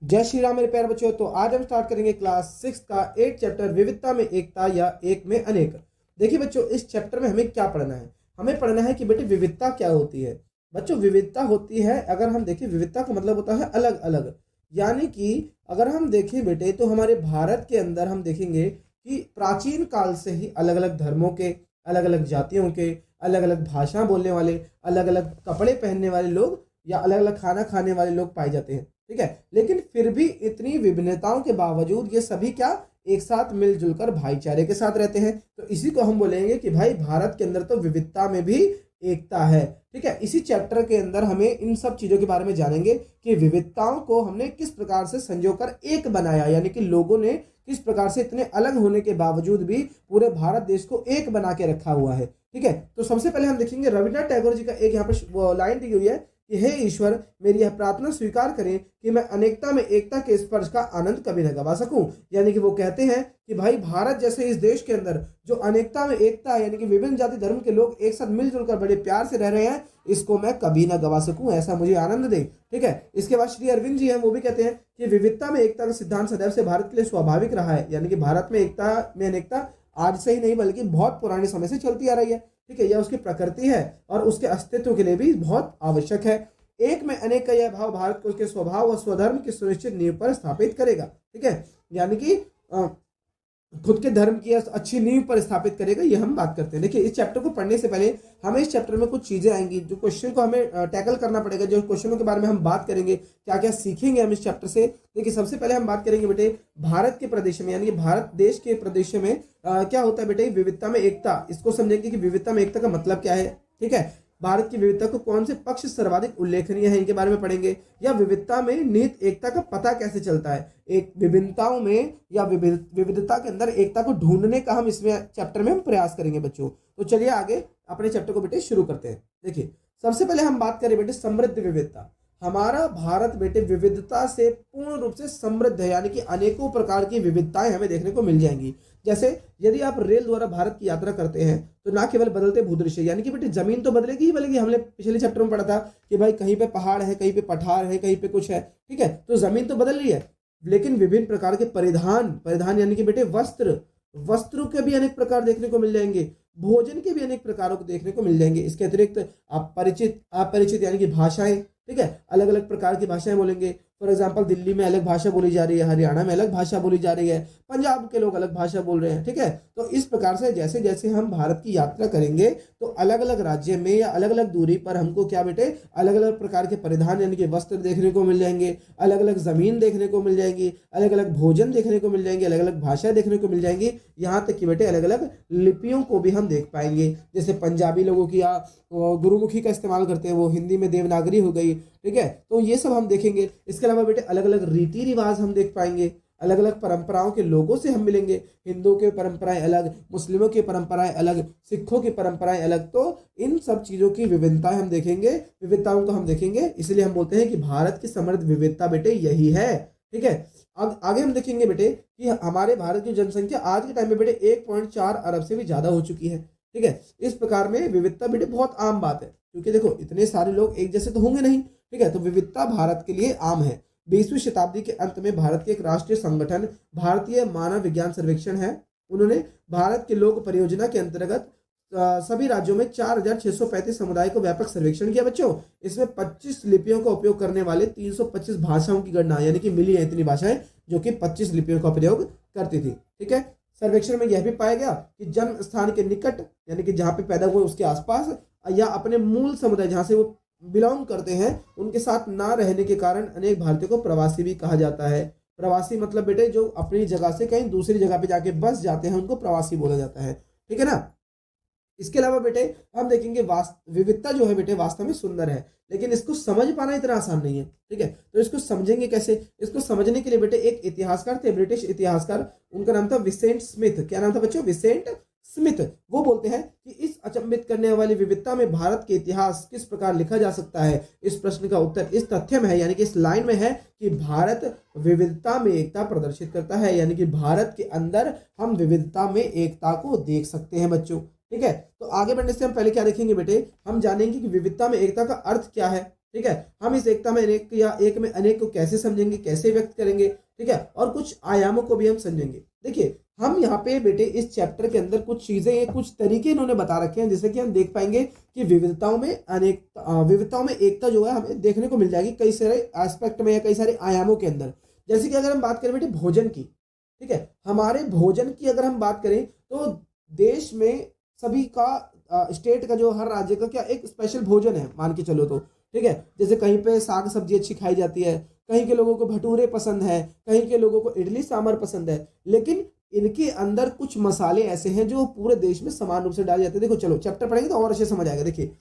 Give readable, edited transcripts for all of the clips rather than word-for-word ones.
जय श्री राम मेरे प्यारे बच्चों। तो आज हम स्टार्ट करेंगे क्लास 6 का 8 चैप्टर विविधता में एकता या एक में अनेक। देखिए बच्चों, इस चैप्टर में हमें क्या पढ़ना है। हमें पढ़ना है कि बेटे विविधता क्या होती है। बच्चों, विविधता होती है, अगर हम देखें विविधता का मतलब होता है अलग अलग। यानी कि अगर हम देखें बेटे तो हमारे भारत के अंदर हम देखेंगे कि प्राचीन काल से ही अलग अलग धर्मों के, अलग अलग जातियों के, अलग अलग भाषा बोलने वाले, अलग अलग कपड़े पहनने वाले लोग या अलग अलग खाना खाने वाले लोग पाए जाते हैं। ठीक है, लेकिन फिर भी इतनी विभिन्नताओं के बावजूद ये सभी क्या एक साथ मिलजुल कर भाईचारे के साथ रहते हैं। तो इसी को हम बोलेंगे कि भाई भारत के अंदर तो विविधता में भी एकता है। ठीक है, इसी चैप्टर के अंदर हमें इन सब चीजों के बारे में जानेंगे कि विविधताओं को हमने किस प्रकार से संजोकर एक बनाया, यानी कि लोगों ने किस प्रकार से इतने अलग होने के बावजूद भी पूरे भारत देश को एक बना के रखा हुआ है। ठीक है, तो सबसे पहले हम देखेंगे रविन्द्रनाथ टैगोर जी का एक यहाँ पर लाइन दी हुई है कि हे ईश्वर, मेरी यह प्रार्थना स्वीकार करें कि मैं अनेकता में एकता के स्पर्श का आनंद कभी न गवा सकूं। यानी कि वो कहते हैं कि भाई भारत जैसे इस देश के अंदर जो अनेकता में एकता है, यानी कि विभिन्न जाति धर्म के लोग एक साथ मिलजुल कर बड़े प्यार से रह रहे हैं, इसको मैं कभी ना गवा सकूं, ऐसा मुझे आनंद दे। ठीक है, इसके बाद श्री अरविंद जी हैं, वो भी कहते हैं कि विविधता में एकता का सिद्धांत सदैव से भारत के लिए स्वाभाविक रहा है। यानी कि भारत में एकता में अनेकता आज से ही नहीं बल्कि बहुत पुराने समय से चलती आ रही है। ठीक है, यह उसकी प्रकृति है और उसके अस्तित्व के लिए भी बहुत आवश्यक है। एक में अनेक का यह भाव भारत को उसके स्वभाव और स्वधर्म की सुनिश्चित नींव पर स्थापित करेगा। ठीक है, यानी कि खुद के धर्म की अच्छी नींव पर स्थापित करेगा, ये हम बात करते हैं। देखिए, इस चैप्टर को पढ़ने से पहले हमें इस चैप्टर में कुछ चीजें आएंगी जो क्वेश्चन को हमें टैकल करना पड़ेगा, जो क्वेश्चनों के बारे में हम बात करेंगे, क्या क्या सीखेंगे हम इस चैप्टर से। देखिए, सबसे पहले हम बात करेंगे बेटे भारत के प्रदेश में, यानी कि भारत देश के प्रदेश में क्या होता है बेटे विविधता में एकता। इसको समझेंगे कि विविधता में एकता का मतलब क्या है। ठीक है, भारत की विविधता को कौन से पक्ष सर्वाधिक उल्लेखनीय है, इनके बारे में पढ़ेंगे। या विविधता में निहित एकता का पता कैसे चलता है, एक विभिन्नताओं में या विविधता के अंदर एकता को ढूंढने का हम इसमें चैप्टर में हम प्रयास करेंगे बच्चों। तो चलिए आगे अपने चैप्टर को बेटे शुरू करते हैं। देखिए, सबसे पहले हम बात करें बेटे समृद्ध विविधता। हमारा भारत बेटे विविधता से पूर्ण रूप से समृद्ध है, यानी कि अनेकों प्रकार की विविधताएं हमें देखने को मिल जाएंगी। जैसे यदि आप रेल द्वारा भारत की यात्रा करते हैं तो ना केवल बदलते भूदृश्य, यानी कि बेटे जमीन तो बदलेगी ही बदलेगी। हमने पिछले चैप्टर में पढ़ा था कि भाई कहीं पे पहाड़ है, कहीं पे पठार है, कहीं पे कुछ है। ठीक है, तो जमीन तो बदल रही है, लेकिन विभिन्न प्रकार के परिधान परिधान यानी कि बेटे वस्त्र, वस्त्रों के भी अनेक प्रकार देखने को मिल जाएंगे, भोजन के भी अनेक प्रकारों को देखने को मिल जाएंगे। इसके अतिरिक्त अपरिचित अपरिचित यानी कि भाषाएं, ठीक है, अलग अलग प्रकार की भाषाएं बोलेंगे। फॉर एग्जाम्पल, दिल्ली में अलग भाषा बोली जा रही है, हरियाणा में अलग भाषा बोली जा रही है, पंजाब के लोग अलग भाषा बोल रहे हैं। ठीक है, तो इस प्रकार से जैसे जैसे हम भारत की यात्रा करेंगे तो अलग अलग राज्य में या अलग अलग दूरी पर हमको क्या बेटे अलग अलग प्रकार के परिधान यानी कि वस्त्र देखने को मिल जाएंगे, अलग अलग जमीन देखने को मिल जाएगी, अलग अलग भोजन देखने को मिल जाएंगे, अलग अलग भाषा देखने को मिल जाएंगी। यहाँ तक कि बेटे अलग अलग लिपियों को भी हम देख पाएंगे। जैसे पंजाबी लोगों की गुरुमुखी का इस्तेमाल करते हैं, वो हिंदी में देवनागरी हो गई। ठीक है, तो ये सब हम देखेंगे। इसके अलावा बेटे अलग अलग रीति रिवाज हम देख पाएंगे, अलग अलग परंपराओं के लोगों से हम मिलेंगे। हिंदुओं की परंपराएं अलग, मुस्लिमों की परंपराएं अलग, सिखों की परंपराएं अलग। तो इन सब चीजों की विभिन्नताएं हम देखेंगे, विविधताओं को हम देखेंगे। इसलिए हम बोलते हैं कि भारत की समृद्ध विविधता बेटे यही है। ठीक है, अब आगे हम देखेंगे बेटे कि हमारे भारत की जनसंख्या आज के टाइम में बेटे 1.4 अरब से भी ज्यादा हो चुकी है। ठीक है, इस प्रकार में विविधता बेटे बहुत आम बात है, क्योंकि देखो इतने सारे लोग एक जैसे तो होंगे नहीं। ठीक है, तो विविधता भारत के लिए आम है। 20वीं शताब्दी के अंत में भारत के एक राष्ट्रीय संगठन भारतीय मानव विज्ञान सर्वेक्षण है, उन्होंने भारत के लोक परियोजना के अंतर्गत सभी राज्यों में 4635 समुदाय को व्यापक सर्वेक्षण किया बच्चों। इसमें 25 लिपियों का उपयोग करने वाले 325 भाषाओं की गणना, यानी कि मिली है इतनी भाषाएं जो कि 25 लिपियों का प्रयोग करती थी। ठीक है, सर्वेक्षण में यह भी पाया गया कि जन्म स्थान के निकट, यानी कि जहां पे पैदा हुए उसके आसपास, या अपने मूल समुदाय जहां से वो बिलोंग करते हैं उनके साथ ना रहने के कारण अनेक भारतीयों को प्रवासी भी कहा जाता है। प्रवासी मतलब बेटे जो अपनी जगह से कहीं दूसरी जगह पे जाके बस जाते हैं, उनको प्रवासी बोला जाता है। ठीक है ना। इसके अलावा बेटे हम देखेंगे विविधता जो है बेटे वास्तव में सुंदर है, लेकिन इसको समझ पाना इतना आसान नहीं है। ठीक है, तो इसको समझेंगे कैसे। इसको समझने के लिए बेटे एक इतिहासकार थे, ब्रिटिश इतिहासकार, उनका नाम था विसेंट स्मिथ। क्या नाम था बच्चों? Vincent Smith. वो बोलते हैं कि इस अचंभित करने वाली विविधता में भारत के इतिहास किस प्रकार लिखा जा सकता है। इस प्रश्न का उत्तर इस तथ्य में है, यानी कि इस लाइन में है कि भारत विविधता में एकता प्रदर्शित करता है, यानी कि भारत के अंदर हम विविधता में एकता को देख सकते हैं बच्चों। ठीक है, तो आगे बढ़ने से हम पहले क्या देखेंगे बेटे, हम जानेंगे कि विविधता में एकता का अर्थ क्या है। ठीक है। हम इस एकता में अनेक या एक में अनेक को कैसे समझेंगे, कैसे व्यक्त करेंगे, ठीक है, और कुछ आयामों को भी हम समझेंगे। देखिए हम यहाँ पे बेटे इस चैप्टर के अंदर कुछ चीजें, कुछ तरीके इन्होंने बता रखे हैं, जैसे कि हम देख पाएंगे कि विविधताओं में विविधताओं में एकता जो है हमें देखने को मिल जाएगी कई सारे एस्पेक्ट में या कई सारे आयामों के अंदर। जैसे कि अगर हम बात करें बेटे भोजन की, ठीक है, हमारे भोजन की अगर हम बात करें तो देश में सभी का स्टेट का, जो हर राज्य का क्या एक स्पेशल भोजन है मान के चलो तो, ठीक है। जैसे कहीं पे साग सब्जी अच्छी खाई जाती है, कहीं के लोगों को भटूरे पसंद है, कहीं के लोगों को इडली सांभर पसंद है, लेकिन इनके अंदर कुछ मसाले ऐसे हैं जो पूरे देश में समान रूप से डाले जाते हैं। देखो चलो चैप्टर पढ़ेंगे तो और अच्छे समझ आएगा। देखिए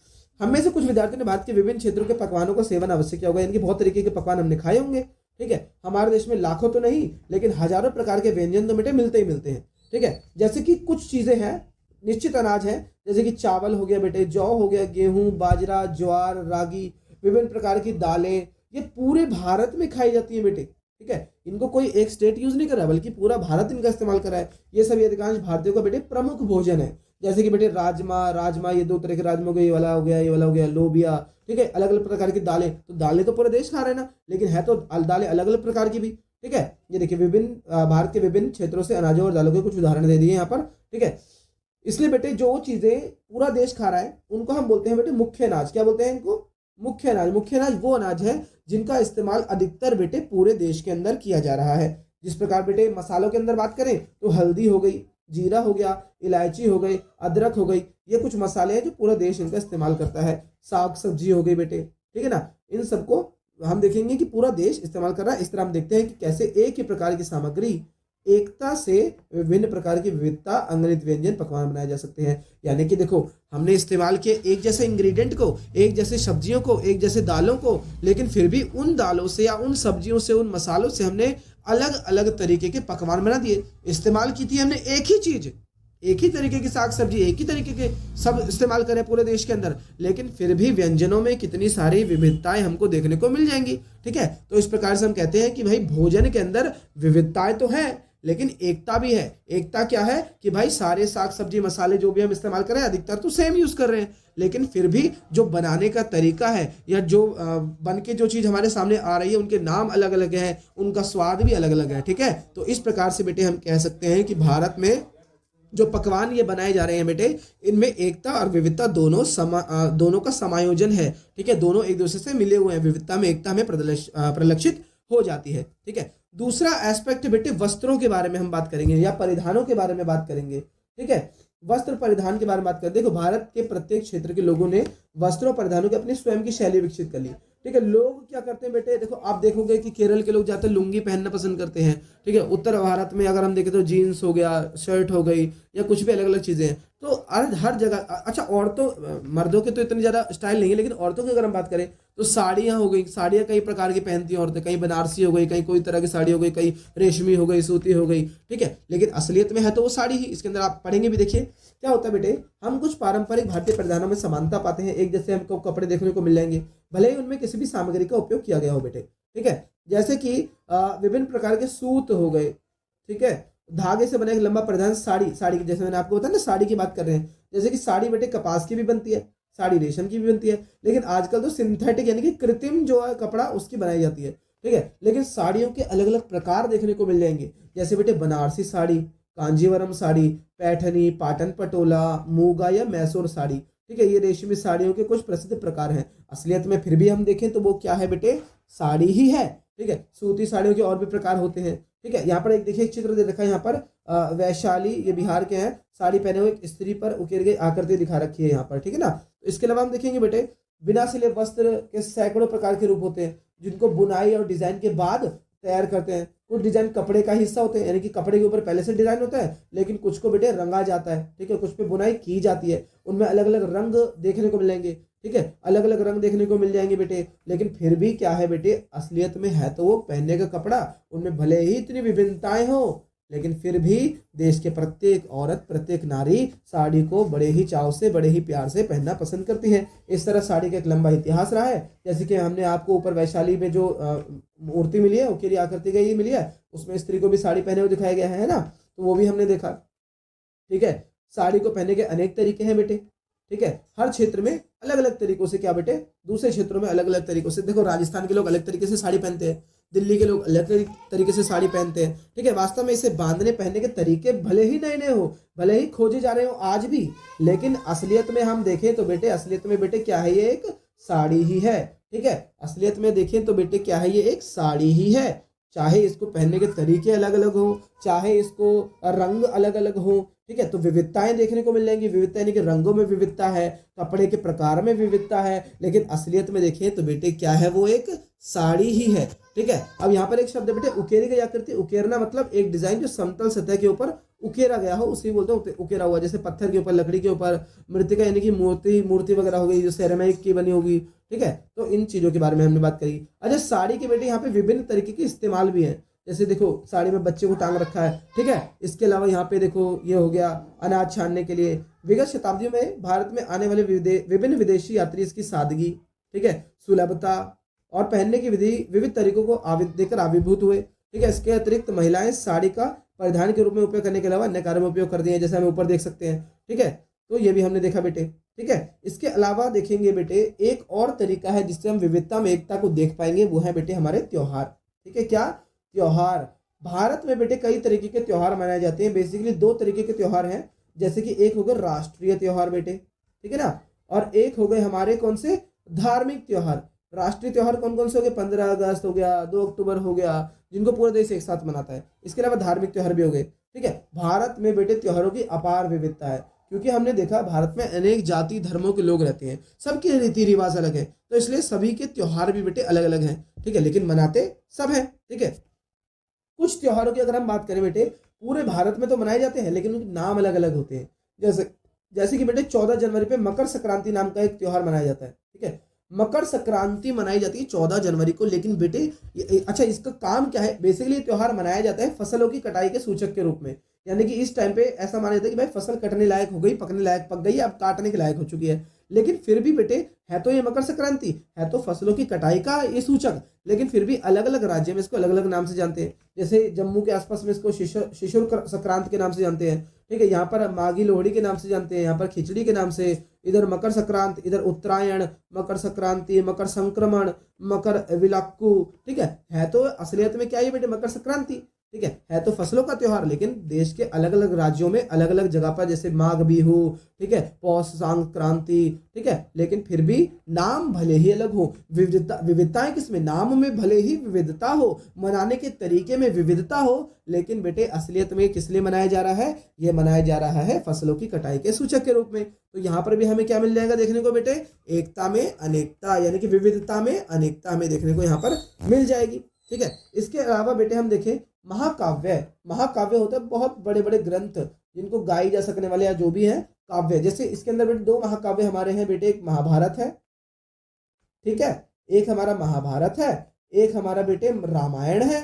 हम में से कुछ विद्यार्थियों ने भारत के विभिन्न क्षेत्रों के पकवानों का सेवन अवश्य किया होगा, इनके बहुत तरीके के पकवान हमने खाए होंगे, ठीक है। हमारे देश में लाखों तो नहीं लेकिन हजारों प्रकार के व्यंजन तो बेटे मिलते ही मिलते हैं, ठीक है। जैसे कि कुछ चीजें हैं निश्चित अनाज है, जैसे कि चावल हो गया बेटे, जौ हो गया, गेहूं, बाजरा, ज्वार, रागी, विभिन्न प्रकार की दालें, ये पूरे भारत में खाई जाती है बेटे, ठीक है। इनको कोई एक स्टेट यूज नहीं कर रहा बल्कि पूरा भारत इनका इस्तेमाल कर रहा है। ये सभी अधिकांश भारतीयों का बेटे प्रमुख भोजन है। जैसे कि बेटे राजमा, ये दो तरह के राजमा हो गए, ये वाला हो गया, ये वाला हो गया, लोबिया, ठीक है। अलग अलग प्रकार की दालें, तो दालें तो पूरे देश खा रहे हैं ना, लेकिन है तो दालें अलग अलग प्रकार की भी, ठीक है। ये देखिए विभिन्न भारत के विभिन्न क्षेत्रों से अनाजों और दालों के कुछ उदाहरण दे दिए यहाँ पर, ठीक है। इसलिए बेटे जो चीजें पूरा देश खा रहा है उनको हम बोलते हैं बेटे मुख्य अनाज। क्या बोलते हैं इनको? मुख्य अनाज। मुख्य अनाज वो अनाज है जिनका इस्तेमाल अधिकतर बेटे पूरे देश के अंदर किया जा रहा है। जिस प्रकार बेटे मसालों के अंदर बात करें तो हल्दी हो गई, जीरा हो गया, इलायची हो गई, अदरक हो गई, ये कुछ मसाले हैं जो पूरा देश इनका इस्तेमाल करता है। साग सब्जी हो गई बेटे, ठीक है ना, इन सबको हम देखेंगे कि पूरा देश इस्तेमाल कर रहा है। इस तरह हम देखते हैं कि कैसे एक ही प्रकार की सामग्री एकता से विभिन्न प्रकार की विविधता अंगनित व्यंजन पकवान बनाए जा सकते हैं। यानी कि देखो हमने इस्तेमाल किए एक जैसे इंग्रेडिएंट को, एक जैसे सब्जियों को, एक जैसे दालों को, लेकिन फिर भी उन दालों से या उन सब्जियों से, उन मसालों से हमने अलग अलग तरीके के पकवान बना दिए। इस्तेमाल की थी हमने एक ही चीज, एक ही तरीके की साग सब्जी, एक ही तरीके के सब इस्तेमाल करें पूरे देश के अंदर, लेकिन फिर भी व्यंजनों में कितनी सारी विविधताएं हमको देखने को मिल जाएंगी, ठीक है। तो इस प्रकार से हम कहते हैं कि भाई भोजन के अंदर विविधताएं तो है लेकिन एकता भी है। एकता क्या है कि भाई सारे साग सब्जी मसाले जो भी हम इस्तेमाल कर रहे हैं अधिकतर तो सेम यूज कर रहे हैं, लेकिन फिर भी जो बनाने का तरीका है या जो बन के जो चीज हमारे सामने आ रही है उनके नाम अलग अलग हैं, उनका स्वाद भी अलग अलग है, ठीक है। तो इस प्रकार से बेटे हम कह सकते हैं कि भारत में जो पकवान ये बनाए जा रहे हैं बेटे, इनमें एकता और विविधता दोनों का समायोजन है, ठीक है। दोनों एक दूसरे से मिले हुए हैं, विविधता में एकता में प्रलक्षित हो जाती है, ठीक है। दूसरा एस्पेक्ट बेटे वस्त्रों के बारे में हम बात करेंगे या परिधानों के बारे में बात करेंगे, ठीक है। वस्त्र परिधान के बारे में बात करें, देखो भारत के प्रत्येक क्षेत्र के लोगों ने वस्त्रों परिधानों की अपनी स्वयं की शैली विकसित कर ली, ठीक है। लोग क्या करते हैं बेटे, देखो आप देखोगे कि केरल के लोग ज्यादातर लुंगी पहनना पसंद करते हैं, ठीक है। उत्तर भारत में अगर हम देखें तो जीन्स हो गया, शर्ट हो गई, या कुछ भी अलग अलग चीजें हैं। तो हर जगह अच्छा औरतों मर्दों के तो इतनी ज्यादा स्टाइल नहीं है, लेकिन औरतों की अगर हम बात करें तो साड़ियाँ हो गई, साड़ियाँ कई प्रकार की पहनती हैं औरतें, कहीं बनारसी हो गई, कहीं कोई तरह की साड़ी हो गई, कहीं रेशमी हो गई, सूती हो गई, ठीक है। लेकिन असलियत में है तो वो साड़ी ही। इसके अंदर आप पढ़ेंगे भी, देखिए क्या होता है बेटे, हम कुछ पारंपरिक भारतीय परिधानों में समानता पाते हैं, एक जैसे हमको कपड़े देखने को मिल जाएंगे भले ही उनमें किसी भी सामग्री का उपयोग किया गया हो बेटे, ठीक है। जैसे कि विभिन्न प्रकार के सूत हो गए, ठीक है, धागे से बने एक लंबा परिधान साड़ी की, जैसे मैंने आपको बताया ना साड़ी की बात कर रहे हैं, जैसे कि साड़ी बेटे कपास की भी बनती है, साड़ी रेशम की भी बनती है, लेकिन आजकल तो सिंथेटिक यानी कि कृत्रिम जो है कपड़ा उसकी बनाई जाती है, ठीक है। लेकिन साड़ियों के अलग अलग प्रकार देखने को मिल जाएंगे, जैसे बेटे बनारसी साड़ी, कांजीवरम साड़ी, पैठनी, पाटन पटोला, मूगा या मैसूर साड़ी, ठीक है। ये रेशमी साड़ियों के कुछ प्रसिद्ध प्रकार हैं। असलियत में फिर भी हम देखें तो वो क्या है बेटे, साड़ी ही है, ठीक है। सूती साड़ियों के और भी प्रकार होते हैं, ठीक है। यहाँ पर एक देखिए चित्र दे रखा है, यहाँ पर वैशाली, ये बिहार के हैं, साड़ी पहने हुए एक स्त्री पर उकेर गई आकृति दिखा रखी है यहाँ पर, ठीक है ना। तो इसके अलावा हम देखेंगे बेटे बिना सिले वस्त्र के सैकड़ों प्रकार के रूप होते हैं जिनको बुनाई और डिजाइन के बाद तैयार करते हैं। कुछ डिजाइन कपड़े का हिस्सा होते हैं, यानी कि कपड़े के ऊपर पहले से डिजाइन होता है, लेकिन कुछ को बेटे रंगा जाता है, ठीक है, कुछ पे बुनाई की जाती है, उनमें अलग अलग रंग देखने को मिलेंगे, ठीक है, अलग अलग रंग देखने को मिल जाएंगे बेटे। लेकिन फिर भी क्या है बेटे, असलियत में है तो वो पहनने का कपड़ा, उनमें भले ही इतनी विभिन्नताएं हो, लेकिन फिर भी देश के प्रत्येक औरत, प्रत्येक नारी साड़ी को बड़े ही चाव से, बड़े ही प्यार से पहनना पसंद करती है। इस तरह साड़ी का एक लंबा इतिहास रहा है। जैसे कि हमने आपको ऊपर वैशाली में जो मूर्ति मिली है, उकेरी आकृति गई मिली है, उसमें स्त्री को भी साड़ी पहने हुए दिखाया गया है ना, तो वो भी हमने देखा, ठीक है। साड़ी को पहनने के अनेक तरीके हैं बेटे, ठीक है। हर क्षेत्र में अलग अलग तरीकों से क्या बेटे, दूसरे क्षेत्रों में अलग अलग तरीकों से। देखो राजस्थान के लोग अलग तरीके से साड़ी पहनते हैं, दिल्ली के लोग अलग तरीके से साड़ी पहनते हैं, ठीक है। वास्तव में इसे बांधने पहनने के तरीके भले ही नए नए हो, भले ही खोजे जा रहे हो आज भी, लेकिन असलियत में हम देखें तो बेटे, असलियत में बेटे क्या है, ये एक साड़ी ही है, ठीक है। असलियत में देखें तो बेटे क्या है, ये एक साड़ी ही है। चाहे इसको पहनने के तरीके अलग अलग हो, चाहे इसको रंग अलग अलग हो, ठीक है, तो विविधताएं देखने को मिल जाएंगी। विविधता यानी कि रंगों में विविधता है, कपड़े के प्रकार में विविधता है, लेकिन असलियत में देखें तो बेटे क्या है, वो एक साड़ी ही है, ठीक है। अब यहाँ पर एक शब्द है बेटे उकेरी गई आकृति। उकेरना मतलब एक डिजाइन जो समतल सतह के ऊपर उकेरा गया हो, उसी बोलते हैं उकेरा हुआ। जैसे पत्थर के ऊपर, लकड़ी के ऊपर, मृतिका यानी कि मूर्ति वगैरह हो गई जो सेरेमिक की बनी होगी, ठीक है। तो इन चीजों के बारे में हमने बात करी। अच्छा, साड़ी के बेटे यहाँ पे विभिन्न तरीके के इस्तेमाल भी हैं। जैसे देखो साड़ी में बच्चे को टांग रखा है, ठीक है। इसके अलावा यहाँ पे देखो ये हो गया अनाज छानने के लिए। विगत शताब्दियों में भारत में आने वाले विभिन्न विदेशी यात्री इसकी सादगी, ठीक है, सुलभता और पहनने की विधि विविध तरीकों को देकर आविर्भूत हुए, ठीक है। इसके अतिरिक्त महिलाएं साड़ी का परिधान के रूप में उपयोग करने के अलावा अन्य कार्यों में उपयोग करती हैं, जैसे हम ऊपर देख सकते हैं, ठीक है। तो ये भी हमने देखा बेटे, ठीक है। इसके अलावा देखेंगे बेटे एक और तरीका है जिससे हम विविधता में एकता को देख पाएंगे, वो है बेटे हमारे त्योहार, ठीक है। क्या त्योहार? भारत में बेटे कई तरीके के त्योहार मनाए जाते हैं। बेसिकली दो तरीके के त्योहार हैं, जैसे कि एक हो गए राष्ट्रीय त्योहार बेटे, ठीक है ना, और एक हो गए हमारे कौन से, धार्मिक त्योहार। राष्ट्रीय त्योहार कौन कौन से हो गए, 15 अगस्त हो गया, 2 अक्टूबर हो गया, जिनको पूरा देश एक साथ मनाता है। इसके अलावा धार्मिक त्योहार भी हो गए, ठीक है। भारत में बेटे त्योहारों की अपार विविधता है, क्योंकि हमने देखा भारत में अनेक जाति धर्मों के लोग रहते हैं, सबके रीति रिवाज अलग है, तो इसलिए सभी के त्योहार भी बेटे अलग अलग हैं, ठीक है, लेकिन मनाते सब हैं, ठीक है। कुछ त्योहारों की अगर हम बात करें बेटे, पूरे भारत में तो मनाए जाते हैं, लेकिन उनके नाम अलग अलग होते हैं। जैसे जैसे कि बेटे 14 जनवरी पे मकर संक्रांति नाम का एक त्योहार मनाया जाता है, ठीक है। मकर संक्रांति मनाई जाती है 14 जनवरी को, लेकिन बेटे अच्छा इसका काम क्या है, बेसिकली ये त्योहार मनाया जाता है फसलों की कटाई के सूचक के रूप में। यानी कि इस टाइम पे ऐसा माना जाता है कि भाई फसल कटने लायक हो गई, पकने लायक पक गई, अब काटने के लायक हो चुकी है। लेकिन फिर भी बेटे है तो ये मकर संक्रांति, है तो फसलों की कटाई का ये सूचक, लेकिन फिर भी अलग अलग राज्य में इसको अलग अलग नाम से जानते हैं। जैसे जम्मू के आसपास में इसको शिशुर संक्रांत के नाम से जानते हैं, ठीक है। यहाँ पर माघी लोहड़ी के नाम से जानते हैं, यहाँ पर खिचड़ी के नाम से, इधर मकर संक्रांत, इधर उत्तरायण, मकर संक्रांति, मकर संक्रमण, मकर विलाक्कू, ठीक है तो असलियत में क्या है बेटे, मकर संक्रांति, ठीक है तो फसलों का त्योहार, लेकिन देश के अलग अलग राज्यों में अलग अलग जगह पर, जैसे माघ बिहू, ठीक है, पौष संक्रांति, ठीक है, लेकिन फिर भी नाम भले ही अलग हो। विविधताएं किसमें, नाम में भले ही विविधता हो, मनाने के तरीके में विविधता हो, लेकिन बेटे असलियत में किस लिए मनाया जा रहा है, ये मनाया जा रहा है फसलों की कटाई के सूचक के रूप में। तो यहाँ पर भी हमें क्या मिल जाएगा देखने को बेटे, एकता में अनेकता, यानी कि विविधता में अनेकता हमें देखने को यहाँ पर मिल जाएगी, ठीक है। इसके अलावा बेटे हम देखें महाकाव्य। महाकाव्य होता है बहुत बड़े बड़े ग्रंथ जिनको गाई जा सकने वाले या जो भी है काव्य। जैसे इसके अंदर बेटे 2 महाकाव्य हमारे हैं बेटे, एक महाभारत है, ठीक है, एक हमारा महाभारत है, एक हमारा बेटे रामायण है,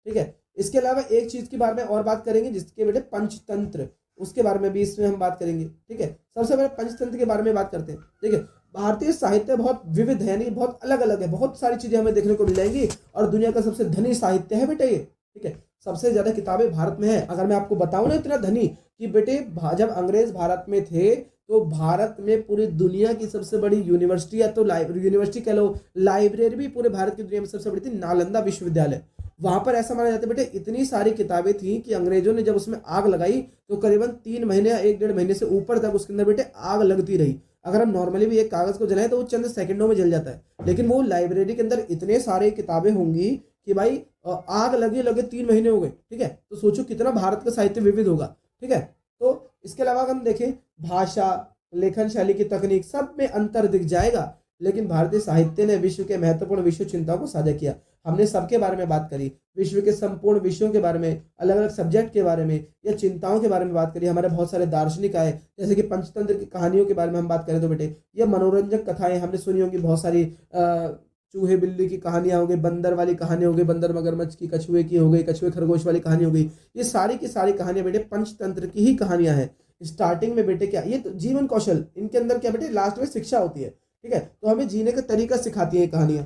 ठीक है। इसके अलावा एक चीज के बारे में और बात करेंगे जिसके बेटे पंचतंत्र, उसके बारे में भी इसमें हम बात करेंगे, ठीक है। सबसे पहले पंचतंत्र के बारे में बात करते हैं, ठीक है। भारतीय साहित्य बहुत विविध है, यानी बहुत अलग अलग है, बहुत सारी चीजें हमें देखने को मिल जाएंगी, और दुनिया का सबसे धनी साहित्य है बेटे ये, ठीक है। सबसे ज्यादा किताबें भारत में है। अगर मैं आपको बताऊं ना इतना धनी कि बेटे जब अंग्रेज भारत में थे तो भारत में पूरी दुनिया की सबसे बड़ी यूनिवर्सिटी, या तो यूनिवर्सिटी कह लो, लाइब्रेरी भी पूरे भारत की दुनिया में सबसे बड़ी थी, नालंदा विश्वविद्यालय। वहां पर ऐसा माना जाता है बेटे इतनी सारी किताबें थी कि अंग्रेजों ने जब उसमें आग लगाई तो करीबन 3 महीने या 1-1.5 महीने से ऊपर तक उसके अंदर बेटे आग लगती रही। अगर हम नॉर्मली भी एक कागज को जलाएं तो वो चंद सेकंडों में जल जाता है, लेकिन वो लाइब्रेरी के अंदर इतने सारे किताबें होंगी कि भाई आग लगे लगे 3 महीने हो गए, ठीक है। तो सोचो कितना भारत का साहित्य विविध होगा, ठीक है। तो इसके अलावा हम देखें भाषा, लेखन शैली की तकनीक, सब में अंतर दिख जाएगा, लेकिन भारतीय साहित्य ने विश्व के महत्वपूर्ण विश्व चिंताओं को साझा किया। हमने सबके बारे में बात करी, विश्व के संपूर्ण विषयों के बारे में, अलग अलग सब्जेक्ट के बारे में या चिंताओं के बारे में बात करी। हमारे बहुत सारे दार्शनिक आए, जैसे कि पंचतंत्र की कहानियों के बारे में हम बात करें तो बेटे ये मनोरंजक कथाएं हमने सुनी होंगी, बहुत सारी चूहे बिल्ली की कहानियां हो गई, बंदर वाली कहानी हो गई, बंदर मगरमच्छ की, कछुए की हो गई, कछुए खरगोश वाली कहानी हो गई। ये सारी की सारी कहानियां बेटे पंचतंत्र की ही कहानियां हैं। स्टार्टिंग में बेटे क्या, ये तो जीवन कौशल, इनके अंदर क्या बेटे लास्ट में शिक्षा होती है, ठीक है। तो हमें जीने का तरीका सिखाती है ये कहानियां,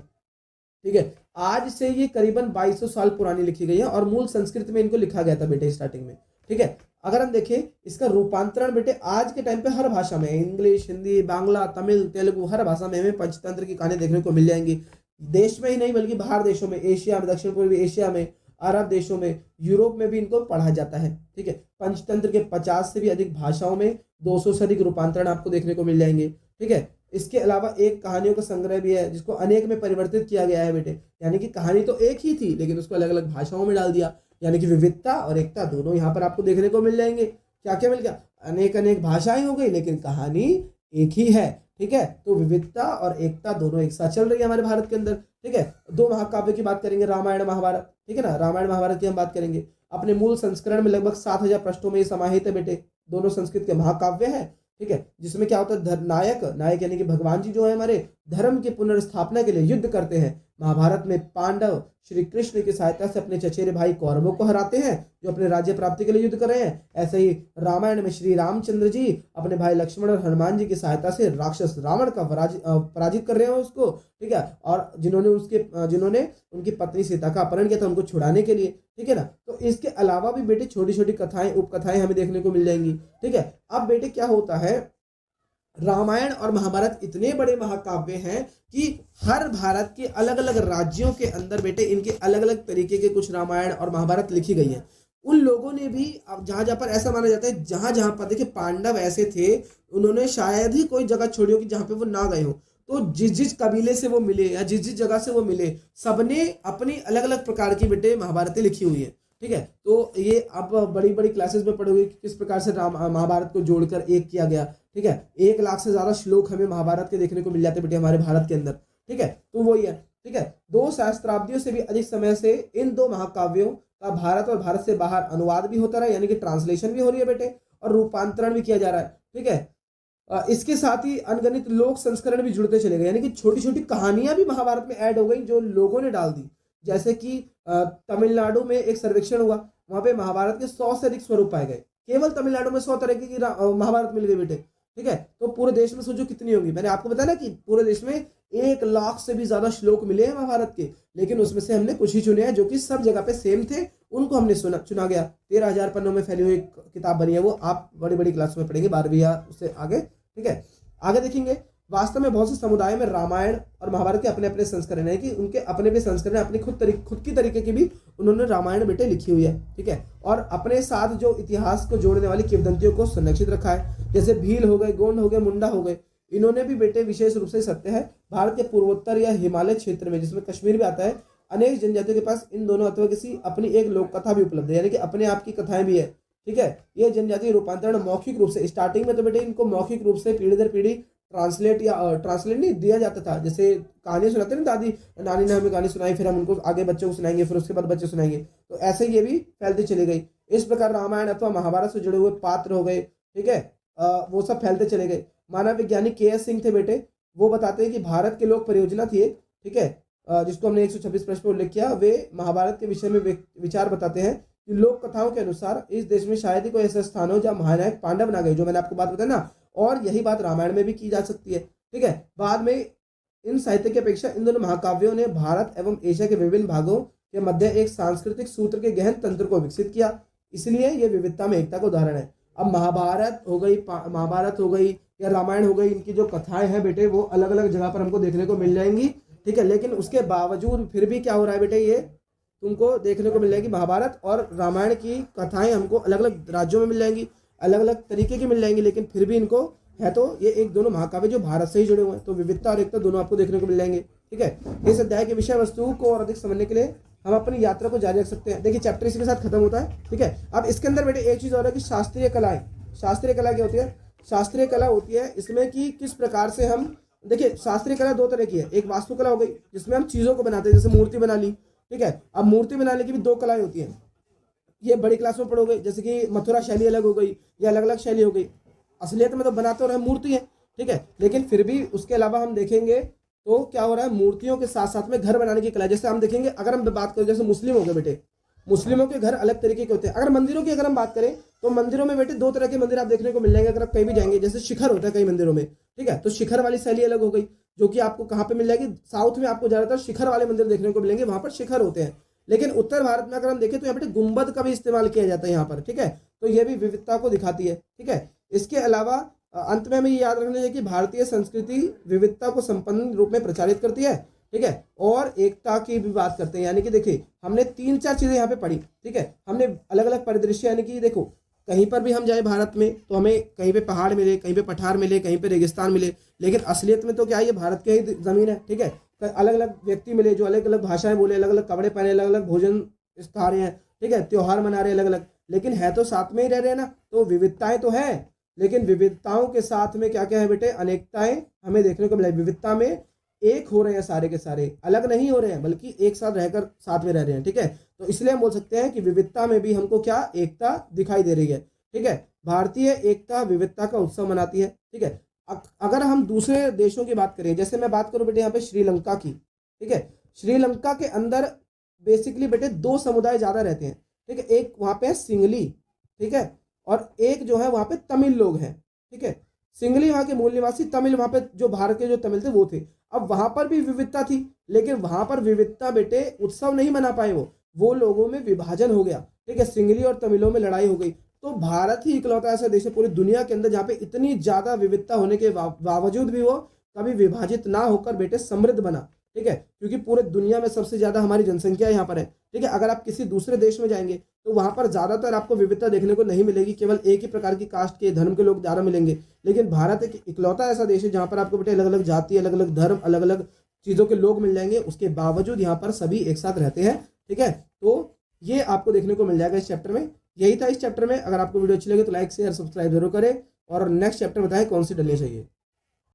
ठीक है। आज से ये करीबन 2200 साल पुरानी लिखी गई है और मूल संस्कृत में इनको लिखा गया था बेटे स्टार्टिंग में, ठीक है। अगर हम देखें इसका रूपांतरण बेटे आज के टाइम पे हर भाषा में, इंग्लिश, हिंदी, बांग्ला, तमिल, तेलुगु, हर भाषा में हमें पंचतंत्र की कहानी देखने को मिल जाएंगी। देश में ही नहीं बल्कि बाहर देशों में, एशिया में, दक्षिण पूर्वी एशिया में, अरब देशों में, यूरोप में भी इनको पढ़ा जाता है। ठीक है, पंचतंत्र के 50 से भी अधिक भाषाओं में 200 से अधिक रूपांतरण आपको देखने को मिल जाएंगे। ठीक है, इसके अलावा एक कहानियों का संग्रह भी है जिसको अनेक में परिवर्तित किया गया है बेटे, यानी कि कहानी तो एक ही थी लेकिन उसको अलग अलग भाषाओं में डाल दिया, यानी कि विविधता और एकता दोनों यहाँ पर आपको देखने को मिल जाएंगे। क्या क्या मिल गया, अनेक अनेक भाषाएं हो गई लेकिन कहानी एक ही है। ठीक है, तो विविधता और एकता दोनों एक साथ चल रही है हमारे भारत के अंदर। ठीक है, दो महाकाव्य की बात करेंगे, रामायण महाभारत। ठीक है ना, रामायण महाभारत की हम बात करेंगे। अपने मूल संस्करण में लगभग 7000 पृष्ठों में ये समाहित है बेटे, दोनों संस्कृत के महाकाव्य है। ठीक है, जिसमें क्या होता है, नायक यानी कि भगवान जी जो है हमारे धर्म की पुनर्स्थापना के लिए युद्ध करते हैं। महाभारत में पांडव श्री कृष्ण की सहायता से अपने चचेरे भाई कौरवों को हराते हैं जो अपने राज्य प्राप्ति के लिए युद्ध कर रहे हैं। ऐसे ही रामायण में श्री रामचंद्र जी अपने भाई लक्ष्मण और हनुमान जी की सहायता से राक्षस रावण का पराजित कर रहे हैं उसको। ठीक है, और जिन्होंने उनकी पत्नी सीता का अपहरण किया था उनको छुड़ाने के लिए। ठीक है ना, तो इसके अलावा भी बेटे छोटी छोटी कथाएं, उपकथाएं हमें देखने को मिल जाएंगी। ठीक है, अब बेटे क्या होता है, रामायण और महाभारत इतने बड़े महाकाव्य हैं कि हर भारत के अलग अलग राज्यों के अंदर बेटे इनके अलग अलग तरीके के कुछ रामायण और महाभारत लिखी गई है। उन लोगों ने भी, अब जहां जहां पर ऐसा माना जाता है, जहां जहां पर देखिए पांडव ऐसे थे, उन्होंने शायद ही कोई जगह छोड़ी हो कि जहां पे वो ना गए हो। तो जिस जिस कबीले से वो मिले या जिस जिस जगह से वो मिले, सबने अपनी अलग अलग प्रकार की बेटे महाभारतें लिखी हुई है। ठीक है, तो ये आप बड़ी बड़ी क्लासेस में पढ़ोगे कि किस प्रकार से महाभारत को जोड़कर एक किया गया। ठीक है, 1 लाख से ज्यादा श्लोक हमें महाभारत के देखने को मिल जाते बेटे हमारे भारत के अंदर। ठीक है, तो वही है। ठीक है, 2 सहस्त्राब्दियों से भी अधिक समय से इन 2 महाकाव्यों का भारत और भारत से बाहर अनुवाद भी होता रहा, यानी कि ट्रांसलेशन भी हो रही है बेटे, और रूपांतरण भी किया जा रहा है। ठीक है, इसके साथ ही अनगणित लोक संस्करण भी जुड़ते चले गए, यानी कि छोटी छोटी कहानियां भी महाभारत में ऐड हो गई जो लोगों ने डाल दी। जैसे कि तमिलनाडु में एक सर्वेक्षण हुआ, वहां पे महाभारत के 100 से अधिक स्वरूप पाए गए। केवल तमिलनाडु में 100 तरह की महाभारत मिल गई बेटे। ठीक है, तो पूरे देश में सोचो कितनी होगी। मैंने आपको बताया ना कि पूरे देश में 1 लाख से भी ज्यादा श्लोक मिले हैं महाभारत के, लेकिन उसमें से हमने कुछ ही चुने हैं जो कि सब जगह पे सेम थे, उनको हमने चुना गया। 13,000 पन्नों में फैली हुई किताब बनी है, वो आप बड़ी बड़ी क्लास में पढ़ेंगे, 12वीं या उससे आगे। ठीक है, आगे देखेंगे। वास्तव में बहुत से समुदायों में रामायण और महाभारत के अपने अपने संस्करण है, कि उनके अपने अपने संस्करण, अपनी खुद की तरीके की भी उन्होंने रामायण बेटे लिखी हुई है। ठीक है, और अपने साथ जो इतिहास को जोड़ने वाली किंवदंतियों को संरक्षित रखा है, जैसे भील हो गए, गोंड हो गए, मुंडा हो गए, इन्होंने भी बेटे विशेष रूप से सत्य है भारत के पूर्वोत्तर या हिमालय क्षेत्र में, जिसमें कश्मीर भी आता है, अनेक जनजातियों के पास इन दोनों अथवा किसी अपनी एक लोक कथा भी उपलब्ध है, यानी कि अपने आप की कथाएं भी है। ठीक है, ये जनजातीय रूपांतरण मौखिक रूप से, स्टार्टिंग में तो बेटे इनको मौखिक रूप से पीढ़ी दर पीढ़ी ट्रांसलेट नहीं दिया जाता था। जैसे कहानी सुनाते ना, दादी नानी ने हमें कहानी सुनाई, फिर हम उनको आगे बच्चों को सुनाएंगे, फिर उसके बाद बच्चे सुनाएंगे, तो ऐसे ये भी फैलती चली गई। इस प्रकार रामायण अथवा महाभारत से जुड़े हुए पात्र हो गए, ठीक है, वो सब फैलते चले गए। मानव वैज्ञानिक के.एस. सिंह थे बेटे, वो बताते हैं कि भारत के लोक परियोजना थी एक, ठीक है, जिसको हमने 126 प्रश्न में उल्लेख किया। वे महाभारत के विषय में विचार बताते हैं कि लोक कथाओं के अनुसार इस देश में शायद ही कोई ऐसा स्थान हो जहाँ महानायक पांडव ना गए, जो मैंने आपको बात बताई ना, और यही बात रामायण में भी की जा सकती है। ठीक है, बाद में इन साहित्य की अपेक्षा इन दोनों महाकाव्यों ने भारत एवं एशिया के विभिन्न भागों के मध्य एक सांस्कृतिक सूत्र के गहन तंत्र को विकसित किया, इसलिए ये विविधता में एकता का उदाहरण है। अब महाभारत हो गई या रामायण हो गई, इनकी जो कथाएं हैं बेटे वो अलग अलग जगह पर हमको देखने को मिल जाएंगी। ठीक है, लेकिन उसके बावजूद फिर भी क्या हो रहा है बेटे, ये तुमको देखने को मिल जाएगी, महाभारत और रामायण की कथाएं हमको अलग अलग राज्यों में मिल जाएंगी, अलग अलग तरीके की मिल जाएंगी, लेकिन फिर भी इनको है तो ये एक दोनों महाकाव्य जो भारत से ही जुड़े हुए हैं, तो विविधता और एकता दोनों आपको देखने को मिल जाएंगे। ठीक है, इस अध्याय के विषय वस्तु को और अधिक समझने के लिए हम अपनी यात्रा को जारी रख सकते हैं। देखिए चैप्टर इसी के साथ खत्म होता है। ठीक है, अब इसके अंदर बेटे एक चीज और है कि शास्त्रीय कलाएं। शास्त्रीय कला क्या होती है? शास्त्रीय कला होती है इसमें कि किस प्रकार से हम, देखिए शास्त्रीय कला 2 तरह की है। एक वास्तुकला हो गई जिसमें हम चीजों को बनाते हैं, जैसे मूर्ति बना ली। ठीक है, अब मूर्ति बनाने की भी 2 कलाएं होती हैं, ये बड़ी क्लास में पढ़ोगे, जैसे कि मथुरा शैली अलग हो गई या अलग अलग शैली हो गई। असलियत में तो बनाते हो रहे मूर्ति है, ठीक है, लेकिन फिर भी उसके अलावा हम देखेंगे तो क्या हो रहा है, मूर्तियों के साथ साथ में घर बनाने की कला। जैसे हम देखेंगे, अगर हम बात करें, जैसे मुस्लिम हो गए बेटे, मुस्लिमों के घर अलग तरीके के होते हैं। अगर मंदिरों की अगर हम बात करें तो मंदिरों में बेटे 2 तरह के मंदिर आप देखने को मिल जाएंगे अगर आप कहीं भी जाएंगे। जैसे शिखर होता है कई मंदिरों में, ठीक है, तो शिखर वाली शैली अलग हो गई, जो कि आपको कहाँ पे मिल जाएगी, साउथ में आपको ज्यादातर शिखर वाले मंदिर देखने को मिलेंगे, वहां पर शिखर होते हैं। लेकिन उत्तर भारत में अगर हम देखें तो यहाँ पे गुंबद का भी इस्तेमाल किया जाता है यहाँ पर, ठीक है। तो ये भी विविधता को दिखाती है, ठीक है। इसके अलावा अंत में हमें ये याद रखना चाहिए कि भारतीय संस्कृति विविधता को संपन्न रूप में प्रचारित करती है, ठीक है, और एकता की भी बात करते हैं। यानी कि देखिए हमने 3-4 चीजें यहाँ पे पढ़ी, ठीक है। हमने अलग अलग परिदृश्य, यानी कि देखो कहीं पर भी हम जाए भारत में तो हमें कहीं पे पहाड़ मिले, कहीं पे पठार मिले, कहीं पे रेगिस्तान मिले, लेकिन असलियत में तो क्या है, ये भारत की ही जमीन है, ठीक है। अलग अलग व्यक्ति मिले जो अलग अलग भाषाएं बोले, अलग अलग कपड़े पहने, अलग अलग भोजन खा रहे हैं, ठीक है, त्योहार मना रहे हैं अलग अलग, लेकिन है तो साथ में ही रह रहे हैं ना। तो विविधताएं तो है, लेकिन विविधताओं के साथ में क्या क्या है बेटे, अनेकताएं हमें देखने को मिला। विविधता में एक हो रहे हैं सारे के सारे, अलग नहीं हो रहे हैं, बल्कि एक साथ रहकर साथ में रह रहे हैं, ठीक है। तो इसलिए हम बोल सकते हैं कि विविधता में भी हमको क्या, एकता दिखाई दे रही है, ठीक है। भारतीय एकता विविधता का उत्सव मनाती है, ठीक है। अगर हम दूसरे देशों की बात करें, जैसे मैं बात करूं बेटे यहाँ पे श्रीलंका की, ठीक है। श्रीलंका के अंदर बेसिकली बेटे 2 समुदाय ज्यादा रहते हैं, ठीक है। एक वहां पे है सिंगली, ठीक है, और एक जो है वहां पे तमिल लोग हैं, ठीक है। सिंगली वहां के मूल निवासी, तमिल वहां पे जो भारत के जो तमिल थे वो थे। अब वहां पर भी विविधता थी, लेकिन वहां पर विविधता बेटे उत्सव नहीं मना पाए, वो लोगों में विभाजन हो गया, ठीक है। सिंगली और तमिलों में लड़ाई हो गई। तो भारत ही इकलौता ऐसा देश है पूरी दुनिया के अंदर जहाँ पे इतनी ज्यादा विविधता होने के बावजूद भी वो कभी विभाजित ना होकर बेटे समृद्ध बना, ठीक है। क्योंकि पूरे दुनिया में सबसे ज्यादा हमारी जनसंख्या यहाँ पर है, ठीक है। अगर आप किसी दूसरे देश में जाएंगे तो वहां पर ज्यादातर आपको विविधता देखने को नहीं मिलेगी, केवल एक ही प्रकार की कास्ट के धर्म के लोग ज्यादा मिलेंगे। लेकिन भारत एक इकलौता ऐसा देश है जहाँ पर आपको बेटे अलग अलग जाति, अलग अलग धर्म, अलग अलग चीजों के लोग मिल जाएंगे, उसके बावजूद यहाँ पर सभी एक साथ रहते हैं, ठीक है। तो ये आपको देखने को मिल जाएगा इस चैप्टर में। यही था इस चैप्टर में। अगर आपको वीडियो अच्छी लगे तो लाइक शेयर सब्सक्राइब जरूर करें, और नेक्स्ट चैप्टर बताएं कौन सी डलनी चाहिए।